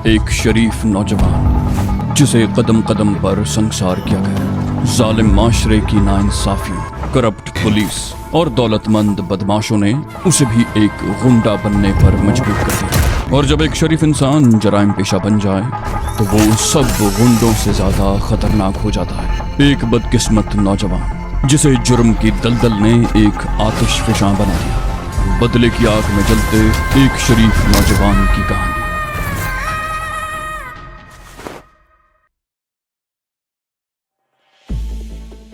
एक शरीफ नौजवान जिसे कदम कदम पर संसार किया गया। जालिम माशरे की नाइंसाफियों, करप्ट पुलिस और दौलतमंद बदमाशों ने उसे भी एक गुंडा बनने पर मजबूर कर दिया। और जब एक शरीफ इंसान जराइम पेशा बन जाए तो वो सब गुंडों से ज्यादा खतरनाक हो जाता है। एक बदकिस्मत नौजवान जिसे जुर्म की दलदल ने एक आतिशफशां बना दिया। बदले की आग में जलते एक शरीफ नौजवान की कहानी।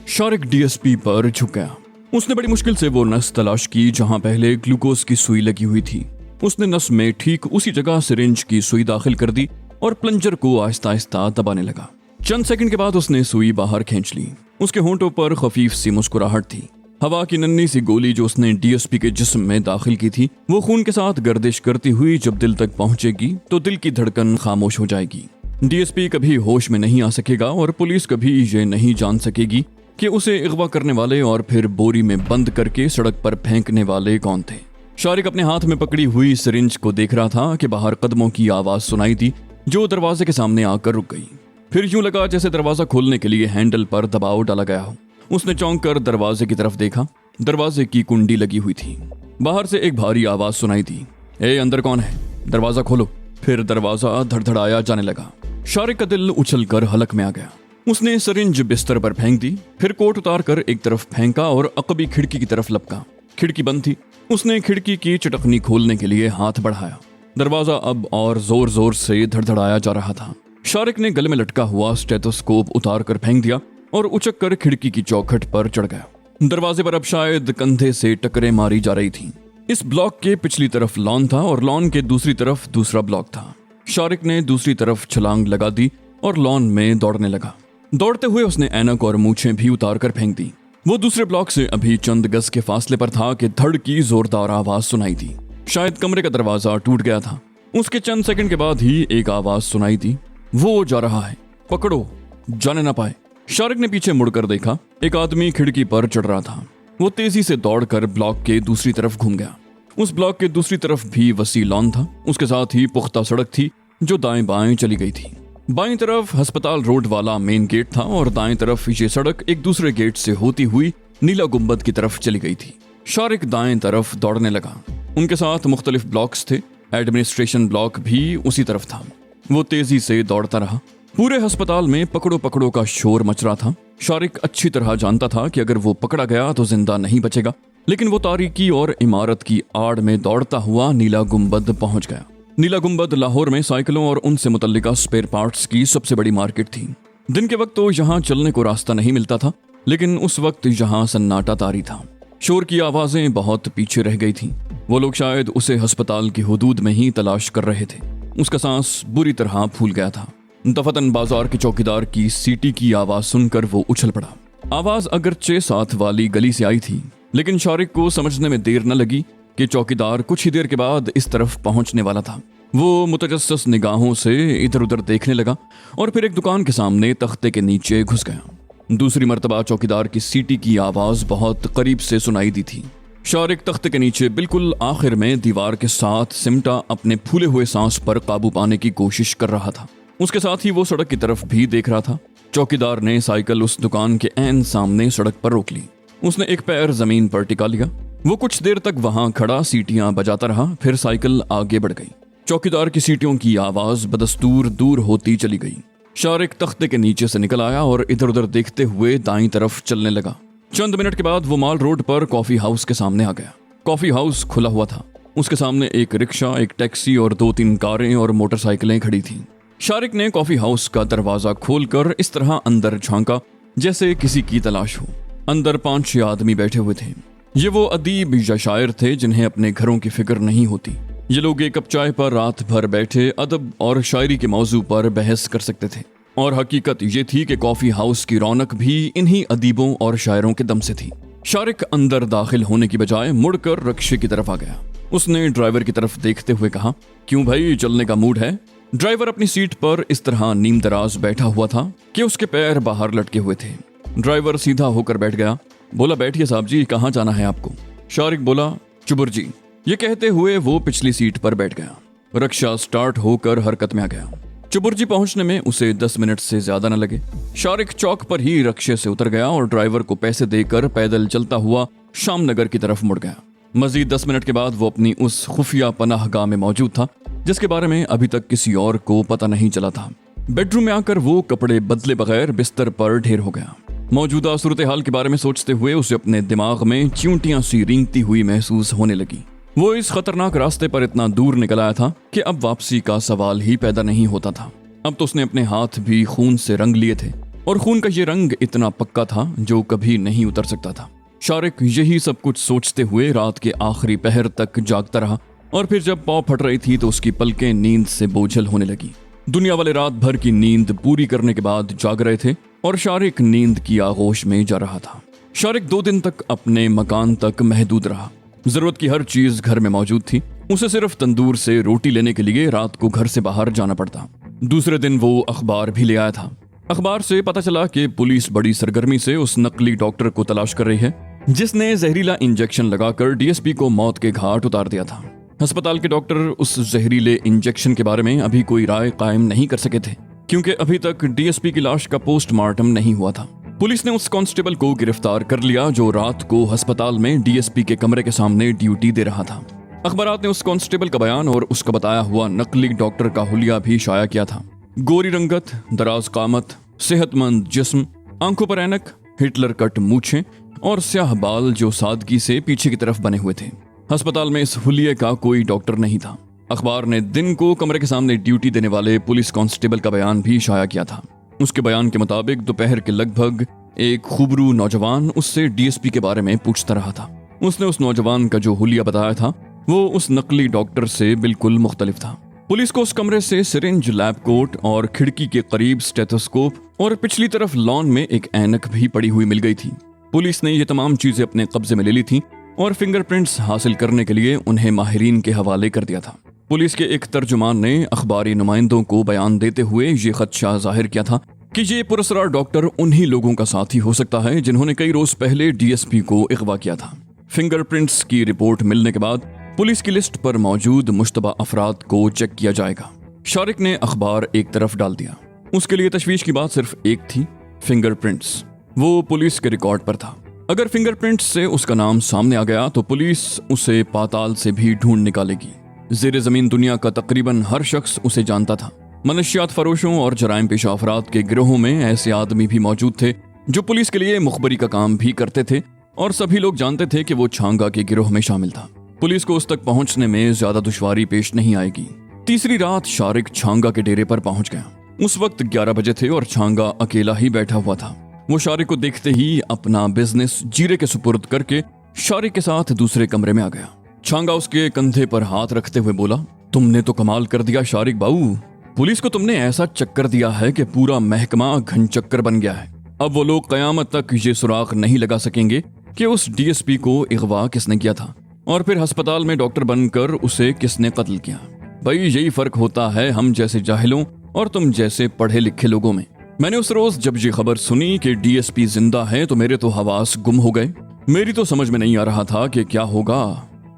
शारिक डीएसपी पर झुक गया। उसने बड़ी मुश्किल से वो नस तलाश की जहां पहले ग्लूकोज की सुई लगी हुई थी। उसने नस में ठीक उसी जगह सिरिंज की सुई दाखिल कर दी और प्लंजर को आहिस्ता आहिस्ता दबाने लगा। चंद सेकंड के बाद उसने सुई बाहर खींच ली। उसके होंठों पर खफीफ सी मुस्कुराहट थी। हवा की नन्ही सी गोली जो उसने डीएसपी के जिस्म में दाखिल की थी वो खून के साथ गर्दिश करती हुई जब दिल तक पहुंचेगी तो दिल की धड़कन खामोश हो जाएगी। डीएसपी कभी होश में नहीं आ सकेगा और पुलिस कभी ये नहीं जान सकेगी कि उसे अगवा करने वाले और फिर बोरी में बंद करके सड़क पर फेंकने वाले कौन थे। शारिक अपने हाथ में पकड़ी हुई सिरिंज को देख रहा था कि बाहर कदमों की आवाज सुनाई दी जो दरवाजे के सामने आकर रुक गई। फिर यूं लगा जैसे दरवाजा खोलने के लिए हैंडल पर दबाव डाला गया हो। उसने चौंक कर दरवाजे की तरफ देखा। दरवाजे की कुंडी लगी हुई थी। बाहर से एक भारी आवाज सुनाई दी, ए अंदर कौन है, दरवाजा खोलो। फिर दरवाजा धड़धड़ाया जाने लगा। शारिक का दिल उछल कर हलक में आ गया। उसने सिरिंज बिस्तर पर फेंक दी, फिर कोट उतार कर एक तरफ फेंका और अकबी खिड़की की तरफ लपका। खिड़की बंद थी। उसने खिड़की की चटकनी खोलने के लिए हाथ बढ़ाया। दरवाजा अब और जोर जोर से धड़धड़ाया जा रहा था। शारिक ने गले में लटका हुआ स्टेथोस्कोप उतार कर फेंक दिया और उचक कर खिड़की की चौखट पर चढ़ गया। दरवाजे पर अब शायद कंधे से टकरे मारी जा रही थी। इस ब्लॉक के पिछली तरफ लॉन था और लॉन के दूसरी तरफ दूसरा ब्लॉक था। शारिक ने दूसरी तरफ छलांग लगा दी और लॉन में दौड़ने लगा। दौड़ते हुए उसने ऐनक और मूछें भी उतार कर फेंक दी। वो दूसरे ब्लॉक से अभी चंद गज के फासले पर था कि धड़ की जोरदार आवाज सुनाई दी। शायद कमरे का दरवाजा टूट गया था। उसके चंद सेकंड के बाद ही एक आवाज सुनाई दी, वो जा रहा है, पकड़ो, जाने ना पाए। शारिक ने पीछे मुड़कर देखा। एक आदमी खिड़की पर चढ़ रहा था। वो तेजी से दौड़कर ब्लॉक के दूसरी तरफ घूम गया। उस ब्लॉक के दूसरी तरफ भी वसी लॉन था। उसके साथ ही पुख्ता सड़क थी जो दाएं बाएं चली गई थी। बाईं तरफ अस्पताल रोड वाला मेन गेट था और दाएं तरफ ये सड़क एक दूसरे गेट से होती हुई नीला गुंबद की तरफ चली गई थी। शारिक दाएं तरफ दौड़ने लगा। उनके साथ मुख्तलिफ ब्लॉक्स थे। एडमिनिस्ट्रेशन ब्लॉक भी उसी तरफ था। वो तेजी से दौड़ता रहा। पूरे अस्पताल में पकड़ो पकड़ो का शोर मच रहा था। शारिक अच्छी तरह जानता था कि अगर वो पकड़ा गया तो जिंदा नहीं बचेगा, लेकिन वो तारीकी और इमारत की आड़ में दौड़ता हुआ नीला गुंबद पहुंच गया। नीला गुंबद लाहौर में साइकिलों और उनसे मुतल्लिका स्पेयर पार्ट्स की सबसे बड़ी मार्केट थी। दिन के वक्त तो यहाँ चलने को रास्ता नहीं मिलता था, लेकिन उस वक्त यहाँ सन्नाटा तारी था। शोर की आवाजें बहुत पीछे रह गई थीं। वो लोग शायद उसे अस्पताल की हुदूद में ही तलाश कर रहे थे। उसका सांस बुरी तरह फूल गया था। दफतन बाजार के चौकीदार की सीटी की आवाज सुनकर वो उछल पड़ा। आवाज अगरचे साथ वाली गली से आई थी, लेकिन शारिक को समझने में देर न लगी कि चौकीदार कुछ ही देर के बाद इस तरफ पहुंचने वाला था। वो मुतजस्सिस निगाहों से इधर उधर देखने लगा और फिर एक दुकान के सामने तख्ते के नीचे घुस गया। दूसरी मर्तबा चौकीदार की सीटी की आवाज बहुत करीब से सुनाई दी थी। शारिक तख्ते के नीचे बिल्कुल आखिर में दीवार के साथ सिमटा अपने फूले हुए सांस पर काबू पाने की कोशिश कर रहा था। उसके साथ ही वो सड़क की तरफ भी देख रहा था। चौकीदार ने साइकिल उस दुकान के ऐन सामने सड़क पर रोक ली। उसने एक पैर जमीन पर टिका लिया। वो कुछ देर तक वहां खड़ा सीटियां बजाता रहा, फिर साइकिल आगे बढ़ गई। चौकीदार की सीटियों की आवाज बदस्तूर दूर होती चली गई। शारिक तख्ते के नीचे से निकल आया और इधर उधर देखते हुए दाईं तरफ चलने लगा। चंद मिनट के बाद वो माल रोड पर कॉफी हाउस के सामने आ गया। कॉफी हाउस खुला हुआ था। उसके सामने एक रिक्शा, एक टैक्सी और 2-3 कारें और मोटरसाइकिलें खड़ी थीं। शारिक ने कॉफी हाउस का दरवाजा खोलकर इस तरह अंदर झांका जैसे किसी की तलाश हो। अंदर 5-6 आदमी बैठे हुए थे। ये वो अदीब या शायर थे जिन्हें अपने घरों की फिक्र नहीं होती। ये लोग एक कप चाय पर रात भर बैठे अदब और शायरी के मौजू पर बहस कर सकते थे। और हकीकत ये थी कि कॉफी हाउस की रौनक भी इन्हीं अदीबों और शायरों के दम से थी। शारिक अंदर दाखिल होने की बजाय मुड़कर रिक्शे की तरफ आ गया। उसने ड्राइवर की तरफ देखते हुए कहा, क्यों भाई, चलने का मूड है? ड्राइवर अपनी सीट पर इस तरह नीम दराज बैठा हुआ था कि उसके पैर बाहर लटके हुए थे। ड्राइवर सीधा होकर बैठ गया। बोला, बैठिए साहब जी, कहाँ जाना है आपको? शारिक बोला, चुबुर जी। ये कहते हुए वो पिछली सीट पर बैठ गया। रक्षा स्टार्ट होकर हरकत में आ गया। चुबुर्जी पहुंचने में उसे 10 मिनट से ज्यादा न लगे। शारिक चौक पर ही रक्षे से उतर गया और ड्राइवर को पैसे देकर पैदल चलता हुआ शामनगर की तरफ मुड़ गया। मजीद 10 मिनट के बाद वो अपनी उस खुफिया पनाहगाह में मौजूद था जिसके बारे में अभी तक किसी और को पता नहीं चला था। बेडरूम में आकर वो कपड़े बदले बगैर बिस्तर पर ढेर हो गया। मौजूदा सूरत हाल के बारे में सोचते हुए उसे अपने दिमाग में चींटियां सी रेंगती हुई महसूस होने लगी। वो इस खतरनाक रास्ते पर इतना दूर निकल आया था कि अब वापसी का सवाल ही पैदा नहीं होता था। अब तो उसने अपने हाथ भी खून से रंग लिए थे और खून का ये रंग इतना पक्का था जो कभी नहीं उतर सकता था। शारिक यही सब कुछ सोचते हुए रात के आखिरी पहर तक जागता रहा और फिर जब पाँव फट रही थी तो उसकी पलकें नींद से बोझल होने लगी। दुनिया वाले रात भर की नींद पूरी करने के बाद जाग रहे थे और शारिक नींद की आगोश में जा रहा था। शारिक 2 दिन तक अपने मकान तक महदूद रहा। जरूरत की हर चीज घर में मौजूद थी। उसे सिर्फ तंदूर से रोटी लेने के लिए रात को घर से बाहर जाना पड़ता। दूसरे दिन वो अखबार भी ले आया था। अखबार से पता चला कि पुलिस बड़ी सरगर्मी से उस नकली डॉक्टर को तलाश कर रही है जिसने जहरीला इंजेक्शन लगाकर डीएसपी को मौत के घाट उतार दिया था। अस्पताल के डॉक्टर उस जहरीले इंजेक्शन के बारे में अभी कोई राय कायम नहीं कर सके थे क्योंकि अभी तक डीएसपी की लाश का पोस्टमार्टम नहीं हुआ था। पुलिस ने उस कांस्टेबल को गिरफ्तार कर लिया जो रात को अस्पताल में डीएसपी के कमरे के सामने ड्यूटी दे रहा था। अखबारात ने उस कांस्टेबल का बयान और उसका बताया हुआ नकली डॉक्टर का हुलिया भी शाया किया था। गोरी रंगत, दराज कामत, सेहतमंद जिस्म, आंखों पर ऐनक, हिटलर कट मूछें और स्याह बाल जो सादगी से पीछे की तरफ बने हुए थे। अस्पताल में इस हुलिये का कोई डॉक्टर नहीं था। अखबार ने दिन को कमरे के सामने ड्यूटी देने वाले पुलिस कांस्टेबल का बयान भी शाया किया था। उसके बयान के मुताबिक दोपहर के लगभग एक खूबरू नौजवान उससे डीएसपी के बारे में पूछता रहा था। उसने उस नौजवान का जो हुलिया बताया था वो उस नकली डॉक्टर से बिल्कुल मुख्तलिफ था। पुलिस को उस कमरे से सिरिंज, लैब कोट और खिड़की के करीब स्टेथोस्कोप और पिछली तरफ लॉन में एक ऐनक भी पड़ी हुई मिल गई थी। पुलिस ने ये तमाम चीजें अपने कब्जे में ले ली थी और फिंगरप्रिंट्स हासिल करने के लिए उन्हें माहिरीन के हवाले कर दिया था। पुलिस के एक तर्जुमान ने अखबारी नुमाइंदों को बयान देते हुए ये खदशा जाहिर किया था कि ये पुरस्कार डॉक्टर उन्हीं लोगों का साथी हो सकता है जिन्होंने कई रोज पहले डीएसपी को अगवा किया था। फिंगरप्रिंट्स की रिपोर्ट मिलने के बाद पुलिस की लिस्ट पर मौजूद मुश्तबा अफराद को चेक किया जाएगा। शारिक ने अखबार एक तरफ डाल दिया। उसके लिए तशवीश की बात सिर्फ एक थी, फिंगरप्रिंट्स। वो पुलिस के रिकॉर्ड पर था। अगर फिंगरप्रिंट्स से उसका नाम सामने आ गया तो पुलिस उसे पाताल से भी ढूंढ निकालेगी। ज़ेरे ज़मीन दुनिया का तकरीबन हर शख्स उसे जानता था। मनशियात फरोशों और जराइम पेशा अफराद के गिरोहों में ऐसे आदमी भी मौजूद थे जो पुलिस के लिए मुखबरी का काम भी करते थे और सभी लोग जानते थे कि वो छांगा के गिरोह में शामिल था। पुलिस को उस तक पहुंचने में ज्यादा दुश्वारी पेश नहीं आएगी। तीसरी रात शारिक छांगा के डेरे पर पहुंच गया। उस वक्त 11 बजे थे और छांगा अकेला ही बैठा हुआ था। वो शारिक को देखते ही अपना बिजनेस जीरे के सुपुर्द करके शारिक के साथ दूसरे कमरे में आ गया। छांगा उसके कंधे पर हाथ रखते हुए बोला, तुमने तो कमाल कर दिया शारिक बाबू। पुलिस को तुमने ऐसा चक्कर दिया है कि पूरा महकमा घन चक्कर बन गया है। अब वो लोग कयामत तक ये सुराग नहीं लगा सकेंगे कि उस डीएसपी को अगवा किसने किया था और फिर अस्पताल में डॉक्टर बनकर उसे किसने कत्ल किया। भाई यही फर्क होता है हम जैसे जाहिलों और तुम जैसे पढ़े लिखे लोगों में। मैंने उस रोज जब ये खबर सुनी कि डीएसपी जिंदा है तो मेरे तो हवास गुम हो गए। मेरी तो समझ में नहीं आ रहा था कि क्या होगा।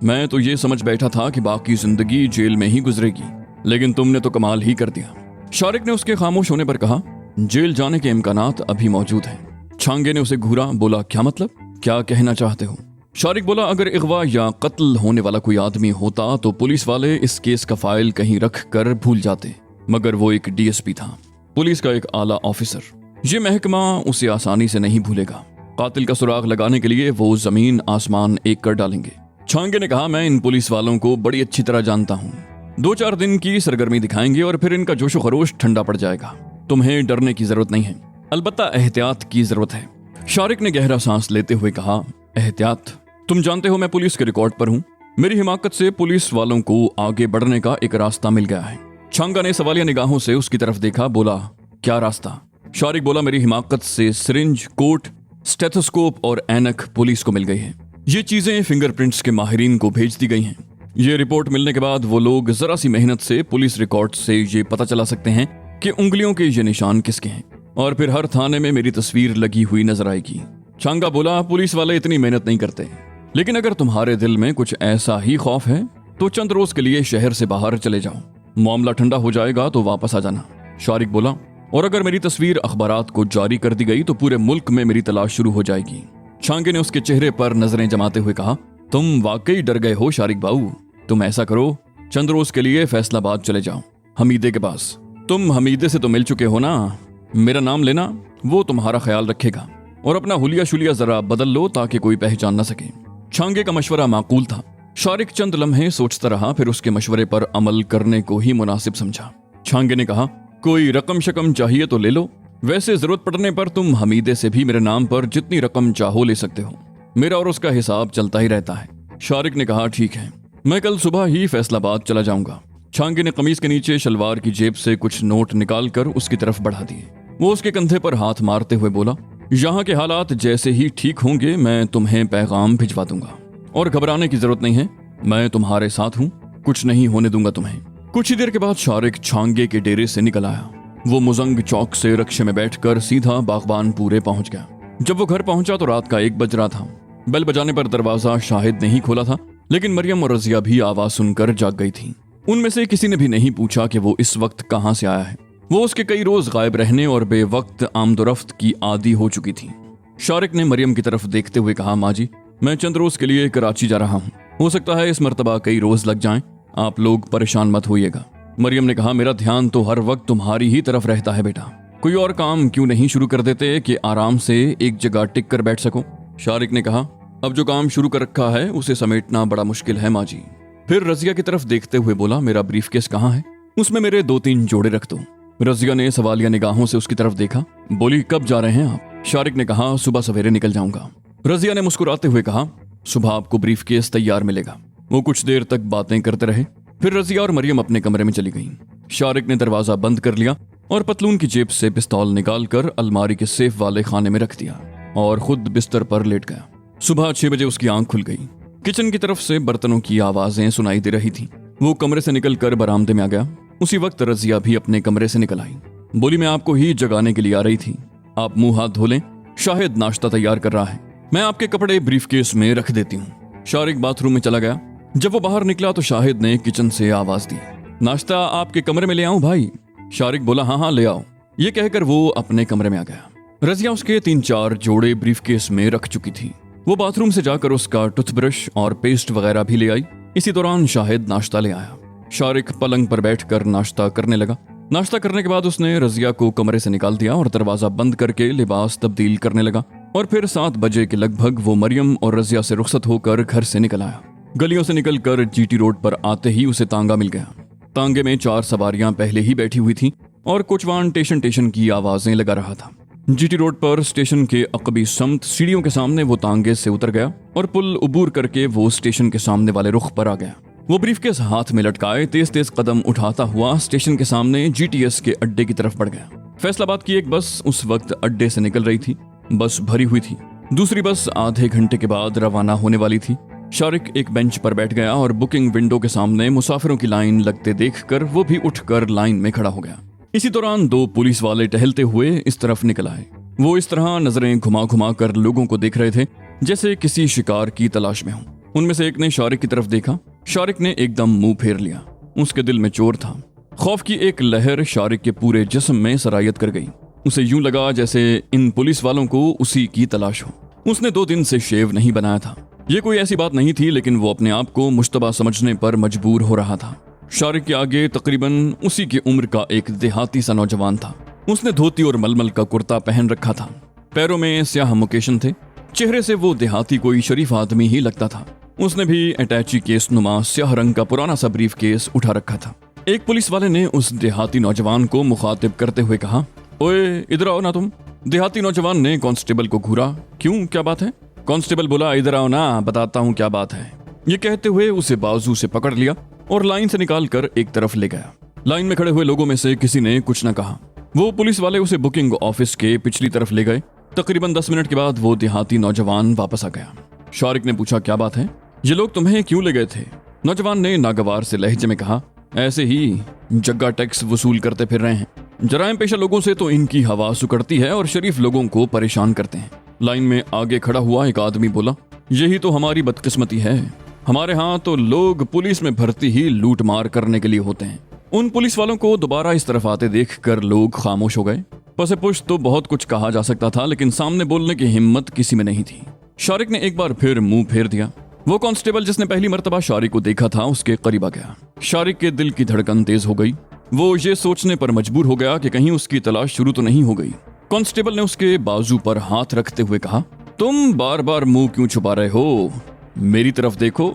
मैं तो ये समझ बैठा था कि बाकी जिंदगी जेल में ही गुजरेगी, लेकिन तुमने तो कमाल ही कर दिया। शारिक ने उसके खामोश होने पर कहा, जेल जाने के इम्कानात अभी मौजूद हैं। छांगे ने उसे घूरा, बोला, क्या मतलब, क्या कहना चाहते हो? शारिक बोला, अगर अगवा या कत्ल होने वाला कोई आदमी होता तो पुलिस वाले इस केस का फाइल कहीं रख कर भूल जाते, मगर वो एक डीएसपी था, पुलिस का एक आला ऑफिसर। ये महकमा उसे आसानी से नहीं भूलेगा। कातिल का सुराग लगाने के लिए वो जमीन आसमान एक कर डालेंगे। छांगे ने कहा, मैं इन पुलिस वालों को बड़ी अच्छी तरह जानता हूँ। 2-4 दिन की सरगर्मी दिखाएंगे और फिर इनका जोशो खरोश ठंडा पड़ जाएगा। तुम्हें डरने की जरूरत नहीं है, अलबत्ता एहतियात की जरूरत है। शारिक ने गहरा सांस लेते हुए कहा, एहतियात? तुम जानते हो मैं पुलिस के रिकॉर्ड पर हूँ। मेरी हिमाकत से पुलिस वालों को आगे बढ़ने का एक रास्ता मिल गया है। छांगा ने सवालिया निगाहों से उसकी तरफ देखा, बोला, क्या रास्ता? शारिक बोला, मेरी हिमाकत से सिरिंज, कोट, स्टेथोस्कोप और ऐनक पुलिस को मिल गई है। ये चीजें फिंगरप्रिंट्स के माहिरीन को भेज दी गई हैं। ये रिपोर्ट मिलने के बाद वो लोग जरा सी मेहनत से पुलिस रिकॉर्ड से ये पता चला सकते हैं कि उंगलियों के ये निशान किसके हैं, और फिर हर थाने में मेरी तस्वीर लगी हुई नजर आएगी। छांगा बोला, पुलिस वाले इतनी मेहनत नहीं करते, लेकिन अगर तुम्हारे दिल में कुछ ऐसा ही खौफ है तो चंद रोज के लिए शहर से बाहर चले जाओ, मामला ठंडा हो जाएगा तो वापस आ जाना। शारिक बोला, और अगर मेरी तस्वीर अखबारात को जारी कर दी गई तो पूरे मुल्क में मेरी तलाश शुरू हो जाएगी। छांगे ने उसके चेहरे पर नजरें जमाते हुए कहा, तुम वाकई डर गए हो शारिक बाबू। तुम ऐसा करो, चंद रोज के लिए फैसलाबाद चले जाओ, हमीदे के पास। तुम हमीदे से तो मिल चुके हो ना, मेरा नाम लेना, वो तुम्हारा ख्याल रखेगा। और अपना हुलिया शुलिया जरा बदल लो ताकि कोई पहचान न सके। छांगे का मशवरा माकूल था। शारिक चंद लम्हे सोचता रहा, फिर उसके मशवरे पर अमल करने को ही मुनासिब समझा। छांगे ने कहा, कोई रकम शकम चाहिए तो ले लो, वैसे जरूरत पड़ने पर तुम हमीदे से भी मेरे नाम पर जितनी रकम चाहो ले सकते हो, मेरा और उसका हिसाब चलता ही रहता है। शारिक ने कहा, ठीक है, मैं कल सुबह ही फैसलाबाद चला जाऊंगा। छांगे ने कमीज के नीचे शलवार की जेब से कुछ नोट निकालकर उसकी तरफ बढ़ा दिए। वो उसके कंधे पर हाथ मारते हुए बोला, यहाँ के हालात जैसे ही ठीक होंगे मैं तुम्हें पैगाम भिजवा दूंगा, और घबराने की जरूरत नहीं है, मैं तुम्हारे साथ हूँ, कुछ नहीं होने दूंगा तुम्हें। कुछ ही देर के बाद शारिक छांगे के डेरे से निकल आया। वो मुजंग चौक से रक्शे में बैठकर सीधा बागबान पूरे पहुंच गया। जब वो घर पहुंचा तो रात का 1 बज रहा था। बेल बजाने पर दरवाजा शाहिद ने ही खोला था, लेकिन मरियम और रजिया भी आवाज सुनकर जाग गई थी। उनमें से किसी ने भी नहीं पूछा कि वो इस वक्त कहाँ से आया है। वो उसके कई रोज गायब रहने और बेवक्त आमदोरफ्त की आदी हो चुकी थी। शारिक ने मरियम की तरफ देखते हुए कहा, माँ जी, मैं चंद रोज के लिए कराची जा रहा हूँ, हो सकता है इस मर्तबा कई रोज लग जाएं, आप लोग परेशान मत होइएगा। मरियम ने कहा, मेरा ध्यान तो हर वक्त तुम्हारी ही तरफ रहता है बेटा, कोई और काम क्यों नहीं शुरू कर देते कि आराम से एक जगह टिक कर बैठ सको। शारिक ने कहा, अब जो काम शुरू कर रखा है उसे समेटना बड़ा मुश्किल है माँ जी। फिर रजिया की तरफ देखते हुए बोला, मेरा ब्रीफकेस कहाँ है, उसमें मेरे 2-3 जोड़े रख दो। रजिया ने सवालिया निगाहों से उसकी तरफ देखा, बोली, कब जा रहे हैं आप। शारिक ने कहा, सुबह सवेरे निकल जाऊंगा। रजिया ने मुस्कुराते हुए कहा, सुबह आपको ब्रीफकेस तैयार मिलेगा। वो कुछ देर तक बातें करते रहे, फिर रजिया और मरियम अपने कमरे में चली गईं। शारिक ने दरवाजा बंद कर लिया और पतलून की जेब से पिस्तौल निकालकर अलमारी के सेफ वाले खाने में रख दिया और खुद बिस्तर पर लेट गया। सुबह 6 बजे उसकी आंख खुल गई। किचन की तरफ से बर्तनों की आवाजें सुनाई दे रही थी। वो कमरे से निकलकर बरामदे में आ गया। उसी वक्त रजिया भी अपने कमरे से निकल आई। बोली, मैं आपको ही जगाने के लिए आ रही थी, आप मुंह हाथ धो लें, शाहिद नाश्ता तैयार कर रहा है, मैं आपके कपड़े ब्रीफकेस में रख देती हूँ। शारिक बाथरूम में चला गया। जब वो बाहर निकला तो शाहिद ने किचन से आवाज दी, नाश्ता आपके कमरे में ले आऊं भाई। शारिक बोला, हाँ हाँ ले आओ। ये कहकर वो अपने कमरे में आ गया। रजिया उसके 3-4 जोड़े ब्रीफकेस में रख चुकी थी। वो बाथरूम से जाकर उसका टूथब्रश और पेस्ट वगैरह भी ले आई। इसी दौरान शाहिद नाश्ता ले आया। शारिक पलंग पर बैठकर नाश्ता करने लगा। नाश्ता करने के बाद उसने रजिया को कमरे से निकाल दिया और दरवाजा बंद करके लिबास तब्दील करने लगा। और फिर 7 बजे के लगभग वो मरियम और रजिया से रुखसत होकर घर से निकल आया। गलियों से निकलकर जीटी रोड पर आते ही उसे तांगा मिल गया। तांगे में 4 सवारियां पहले ही बैठी हुई थीं और कोचवान टेशन टेशन की आवाजें लगा रहा था। जीटी रोड पर स्टेशन के अकबी समत सीढ़ियों के सामने वो तांगे से उतर गया और पुल उबूर करके वो स्टेशन के सामने वाले रुख पर आ गया। वो ब्रीफकेस हाथ में लटकाए तेज तेज कदम उठाता हुआ स्टेशन के सामने जीटीएस के अड्डे की तरफ बढ़ गया। फैसलाबाद की एक बस उस वक्त अड्डे से निकल रही थी। बस भरी हुई थी। दूसरी बस आधे घंटे के बाद रवाना होने वाली थी। शारिक एक बेंच पर बैठ गया और बुकिंग विंडो के सामने मुसाफिरों की लाइन लगते देखकर वो भी उठकर लाइन में खड़ा हो गया। इसी दौरान 2 पुलिस वाले टहलते हुए इस तरफ निकल आए। वो इस तरह नजरें घुमा घुमा कर लोगों को देख रहे थे जैसे किसी शिकार की तलाश में हो। उनमें से एक ने शारिक की तरफ देखा। शारिक ने एकदम मुंह फेर लिया। उसके दिल में चोर था। खौफ की एक लहर शारिक के पूरे जिस्म में सरायत कर गई। उसे यूं लगा जैसे इन पुलिस वालों को उसी की तलाश हो। उसने 2 दिन से शेव नहीं बनाया था। ये कोई ऐसी बात नहीं थी, लेकिन वो अपने आप को मुश्तबा समझने पर मजबूर हो रहा था। शारिक के आगे तकरीबन उसी की उम्र का एक देहाती सा नौजवान था। उसने धोती और मलमल का कुर्ता पहन रखा था। पैरों में स्याह मुकेशन थे। चेहरे से वो देहाती कोई शरीफ आदमी ही लगता था। उसने भी अटैची केस नुमा स्याह रंग का पुराना सा ब्रीफ केस उठा रखा था। एक पुलिस वाले ने उस देहाती नौजवान को मुखातिब करते हुए कहा, ओए इधर आओ ना तुम। देहाती नौजवान ने कांस्टेबल को घूरा। क्यों, क्या बात है? कांस्टेबल बोला, इधर आओ ना, बताता हूँ क्या बात है। ये कहते हुए उसे बाजू से पकड़ लिया और लाइन से निकालकर एक तरफ ले गया। लाइन में खड़े हुए लोगों में से किसी ने कुछ न कहा। वो पुलिस वाले उसे बुकिंग ऑफिस के पिछली तरफ ले गए। तकरीबन 10 मिनट के बाद वो देहाती नौजवान वापस आ गया। शारिक ने पूछा, क्या बात है? ये लोग तुम्हें क्यों ले गए थे? नौजवान ने नागवार से लहजे में कहा, ऐसे ही जग्गा टैक्स वसूल करते फिर रहे हैं। जराइम पेशा लोगों से तो इनकी हवा सुकड़ती है और शरीफ लोगों को परेशान करते हैं। लाइन में आगे खड़ा हुआ एक आदमी बोला, यही तो हमारी बदकिस्मती है। हमारे यहाँ तो लोग पुलिस में भर्ती ही लूट मार करने के लिए होते हैं। उन पुलिस वालों को दोबारा इस तरफ आते देखकर लोग खामोश हो गए। पसे पुश तो बहुत कुछ कहा जा सकता था, लेकिन सामने बोलने की हिम्मत किसी में नहीं थी। शारिक ने एक बार फिर मुंह फेर दिया। वो कांस्टेबल जिसने पहली मर्तबा शारिक को देखा था उसके करीब आ गया। शारिक के दिल की धड़कन तेज हो गई। वो ये सोचने पर मजबूर हो गया कि कहीं उसकी तलाश शुरू तो नहीं हो गई। कांस्टेबल ने उसके बाजू पर हाथ रखते हुए कहा, तुम बार बार मुंह क्यों छुपा रहे हो? मेरी तरफ देखो,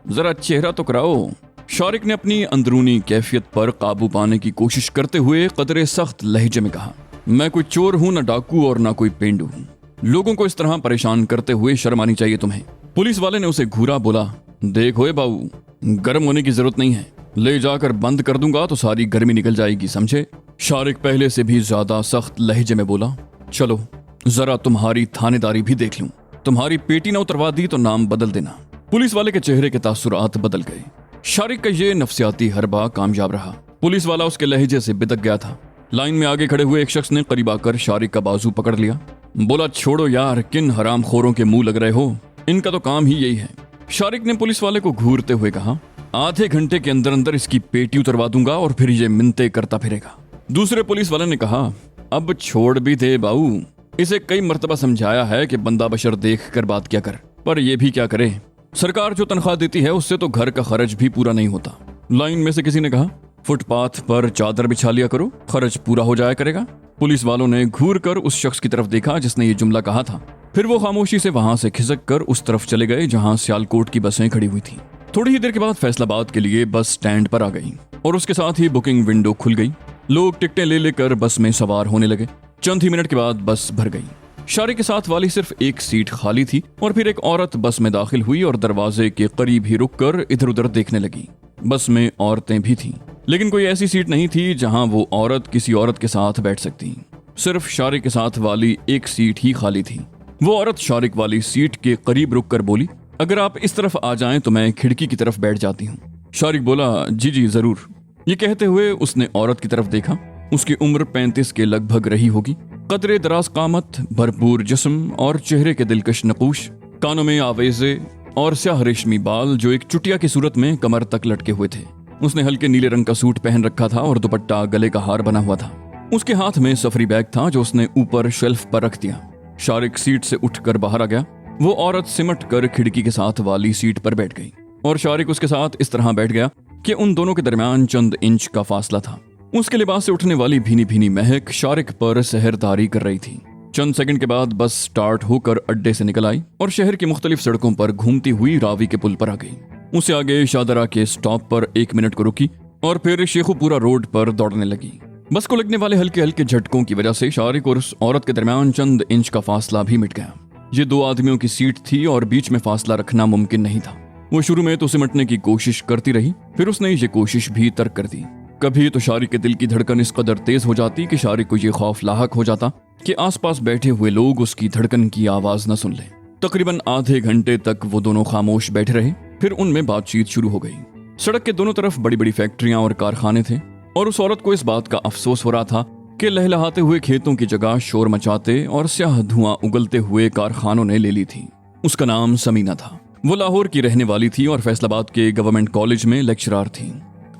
जरा चेहरा तो कराओ। शारिक ने अपनी अंदरूनी कैफियत पर काबू पाने की कोशिश करते हुए कदरे सख्त लहजे में कहा, मैं कोई चोर हूं, न डाकू और न कोई पेंडू हूं। लोगों को इस तरह परेशान करते हुए शर्म आनी चाहिए तुम्हें। पुलिस वाले ने उसे घूरा, बोला, देखो ए बाबू, गर्म होने की जरूरत नहीं है, ले जाकर बंद कर दूंगा तो सारी गर्मी निकल जाएगी, समझे? शारिक पहले से भी ज्यादा सख्त लहजे में बोला, चलो जरा तुम्हारी थानेदारी भी देख लूं। तुम्हारी पेटी न उतरवा दी तो नाम बदल देना। पुलिस वाले के चेहरे के तासुरात बदल गए। शारिक का ये नफ्सियाती हरबा कामयाब रहा। पुलिस वाला उसके लहजे से बिदक गया था। लाइन में आगे खड़े हुए एक शख्स ने करीब आकर शारिक का बाजू पकड़ लिया। बोला, छोड़ो यार, किन हराम खोरों के मुंह लग रहे हो? इनका तो काम ही यही है। शारिक ने पुलिस वाले को घूरते हुए कहा, आधे घंटे के अंदर अंदर इसकी पेटी उतरवा दूंगा और फिर ये मिन्नतें करता फिरेगा। दूसरे पुलिस वाले ने कहा, अब छोड़ भी दे बाऊ, इसे कई मर्तबा समझाया है कि बंदा बशर देख कर बात क्या कर, पर यह भी क्या करे, सरकार जो तनख्वाह देती है उससे तो घर का खर्च भी पूरा नहीं होता। लाइन में से किसी ने कहा, फुटपाथ पर चादर बिछा लिया करो, खर्च पूरा हो जाया करेगा। पुलिस वालों ने घूर कर उस शख्स की तरफ देखा जिसने ये जुमला कहा था। फिर वो खामोशी से वहां से खिसक कर उस तरफ चले गए जहां सियालकोट की बसें खड़ी हुई थी। थोड़ी ही देर के बाद फैसलाबाद के लिए बस स्टैंड पर आ गई और उसके साथ ही बुकिंग विंडो खुल गई। लोग टिकटें ले लेकर बस में सवार होने लगे। चंद ही मिनट के बाद बस भर गई। शारिक के साथ वाली सिर्फ एक सीट खाली थी और फिर एक औरत बस में दाखिल हुई और दरवाजे के करीब ही रुककर इधर उधर देखने लगी। बस में औरतें भी थीं, लेकिन कोई ऐसी सीट नहीं थी जहां वो औरत किसी औरत के साथ बैठ सकती। सिर्फ शारिक के साथ वाली एक सीट ही खाली थी। वो औरत शारिक वाली सीट के करीब रुककर बोली, अगर आप इस तरफ आ जाएं तो मैं खिड़की की तरफ बैठ जाती हूँ। शारिक बोला, जी जी जरूर। ये कहते हुए उसने औरत की तरफ देखा। उसकी उम्र 35 के लगभग रही होगी। कदरे दराज कामत, भरपूर जिस्म और चेहरे के दिलकश नकूश, कानों में आवेजे और स्याह रेशमी बाल जो एक चुटिया की सूरत में कमर तक लटके हुए थे। उसने हल्के नीले रंग का सूट पहन रखा था और दुपट्टा गले का हार बना हुआ था। उसके हाथ में सफरी बैग था जो उसने ऊपर शेल्फ पर रख दिया। शारिक सीट से उठकर बाहर आ गया। वो औरत सिमट कर खिड़की के साथ वाली सीट पर बैठ गई और शारिक उसके साथ इस तरह बैठ गया कि उन दोनों के दरमियान चंद इंच का फासला था। उसके लिबास से उठने वाली भीनी भीनी महक शारिक पर सहरदारी कर रही थी। चंद सेकंड के बाद बस स्टार्ट होकर अड्डे से निकल आई और शहर की मुख्तलिफ सड़कों पर घूमती हुई रावी के पुल पर आ गई। उससे आगे शादरा के स्टॉप पर 1 मिनट को रुकी और फिर शेखुपुरा रोड पर दौड़ने लगी। बस को लगने वाले हल्के हल्के झटकों की वजह से शारिक और उस औरत के दरमियान चंद इंच का फासला भी मिट गया। ये 2 आदमियों की सीट थी और बीच में फासला रखना मुमकिन नहीं था। वो शुरू में तो सिमटने की कोशिश करती रही, फिर उसने ये कोशिश भी तर्क कर दी। कभी तो शारिक के दिल की धड़कन इस कदर तेज हो जाती कि शारिक को ये खौफ लाहक हो जाता कि आसपास बैठे हुए लोग उसकी धड़कन की आवाज न सुन लें। तकरीबन आधे घंटे तक वो दोनों खामोश बैठे रहे। फिर उनमें बातचीत शुरू हो गई। सड़क के दोनों तरफ बड़ी बड़ी फैक्ट्रियां और कारखाने थे और उस औरत को इस बात का अफसोस हो रहा था कि लहलहाते हुए खेतों की जगह शोर मचाते और स्याह धुआं उगलते हुए कारखानों ने ले ली थी। उसका नाम समीना था। वो लाहौर की रहने वाली थी और फैसलाबाद के गवर्नमेंट कॉलेज में लेक्चरर थी।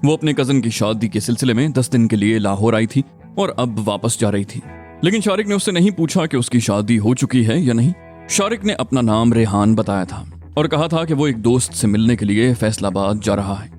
वो अपने कजन की शादी के सिलसिले में 10 दिन के लिए लाहौर आई थी और अब वापस जा रही थी। लेकिन शारिक ने उससे नहीं पूछा कि उसकी शादी हो चुकी है या नहीं। शारिक ने अपना नाम रेहान बताया था और कहा था कि वो एक दोस्त से मिलने के लिए फैसलाबाद जा रहा है।